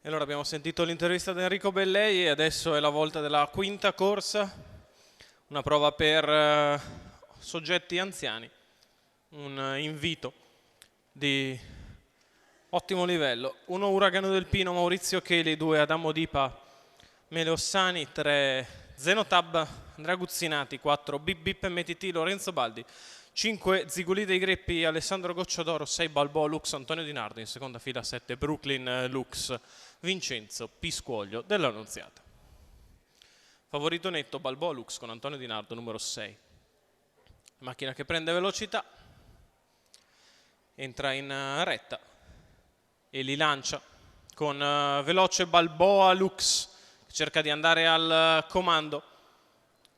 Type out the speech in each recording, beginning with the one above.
E allora abbiamo sentito l'intervista di Enrico Bellei e adesso è la volta della quinta corsa, una prova per soggetti anziani, un invito di ottimo livello. 1 Uragano del Pino, Maurizio Cheli, 2 Adamo Dipa, Mele Ossani, 3 Zenotab, Andrea Guzzinati, 4 Bip Bip MTT, Lorenzo Baldi, 5 Ziguli dei Greppi, Alessandro Gocciodoro, 6 Balboa Lux, Antonio Di Nardo, in seconda fila 7 Brooklyn Lux, Vincenzo Piscuoglio dell'Annunziata. Favorito netto Balboa Lux con Antonio Di Nardo, numero 6. Macchina che prende velocità, entra in retta e li lancia con veloce Balboa Lux, che cerca di andare al comando.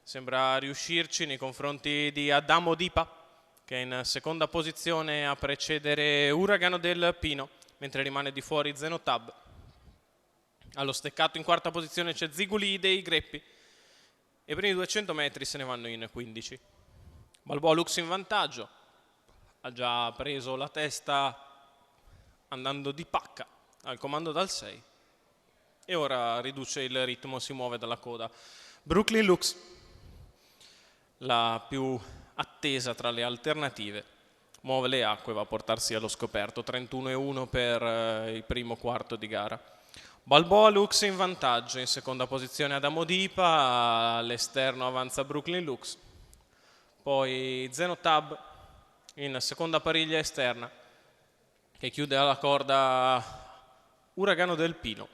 Sembra riuscirci nei confronti di Adamo Dipa, che è in seconda posizione a precedere Uragano del Pino, mentre rimane di fuori Zenotab. Allo steccato in quarta posizione c'è Ziguli dei Greppi e i primi 200 metri se ne vanno in 15. Balboa Lux in vantaggio, ha già preso la testa andando di pacca al comando dal 6 e ora riduce il ritmo, si muove dalla coda. Brooklyn Lux, la più attesa tra le alternative, muove le acque, va a portarsi allo scoperto. 31,1 per il primo quarto di gara. Balboa Lux in vantaggio, in seconda posizione Adamo Dipa, all'esterno avanza Brooklyn Lux, poi Zenotab in seconda pariglia esterna che chiude alla corda Uragano del Pino,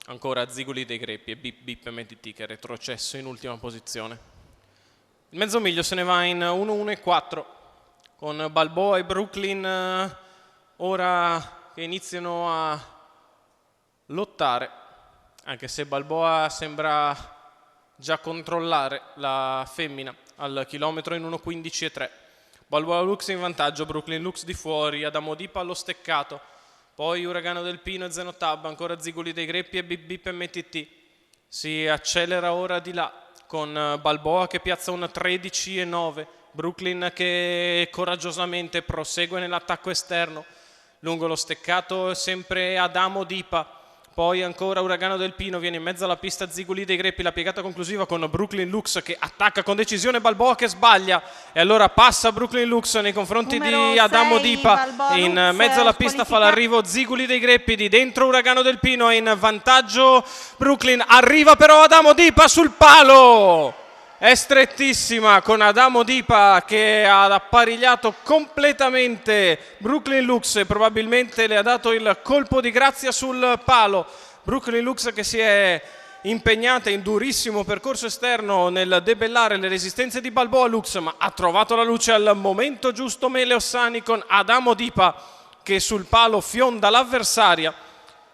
ancora Ziguli dei Greppi e Bip Bip MTT che è retrocesso in ultima posizione. Il mezzo miglio se ne va in 1-1-4 con Balboa e Brooklyn ora che iniziano a lottare, anche se Balboa sembra già controllare la femmina al chilometro in 1:15,3. Balboa Lux in vantaggio, Brooklyn Lux di fuori, Adamo Dipa allo steccato, poi Uragano del Pino e Zenotab, ancora Ziguli dei Greppi e Bip Bip MTT. Si accelera ora di là con Balboa che piazza un 13,9, Brooklyn che coraggiosamente prosegue nell'attacco esterno, lungo lo steccato sempre Adamo Dipa. Poi ancora Uragano del Pino, viene in mezzo alla pista Ziguli dei Greppi, la piegata conclusiva con Brooklyn Lux che attacca con decisione Balboa che sbaglia e allora passa Brooklyn Lux nei confronti Numero di Adamo 6, Dipa. Balboa In Lux, mezzo alla pista fa l'arrivo Ziguli dei Greppi, di dentro Uragano del Pino, è in vantaggio Brooklyn, arriva però Adamo Dipa sul palo! È strettissima con Adamo Dipa che ha apparigliato completamente Brooklyn Lux e probabilmente le ha dato il colpo di grazia sul palo. Brooklyn Lux che si è impegnata in durissimo percorso esterno nel debellare le resistenze di Balboa Lux, ma ha trovato la luce al momento giusto Mele Ossani con Adamo Dipa che sul palo fionda l'avversaria.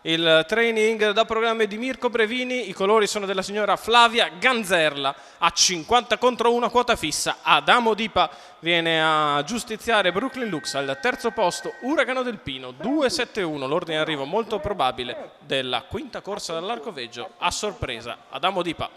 Il training da programma di Mirko Brevini, i colori sono della signora Flavia Ganzerla, a 50 contro 1 quota fissa. Adamo Dipa viene a giustiziare Brooklyn Lux al terzo posto, Uragano del Pino 2-7-1, l'ordine d'arrivo molto probabile della quinta corsa dall'Arcoveggio, a sorpresa Adamo Dipa.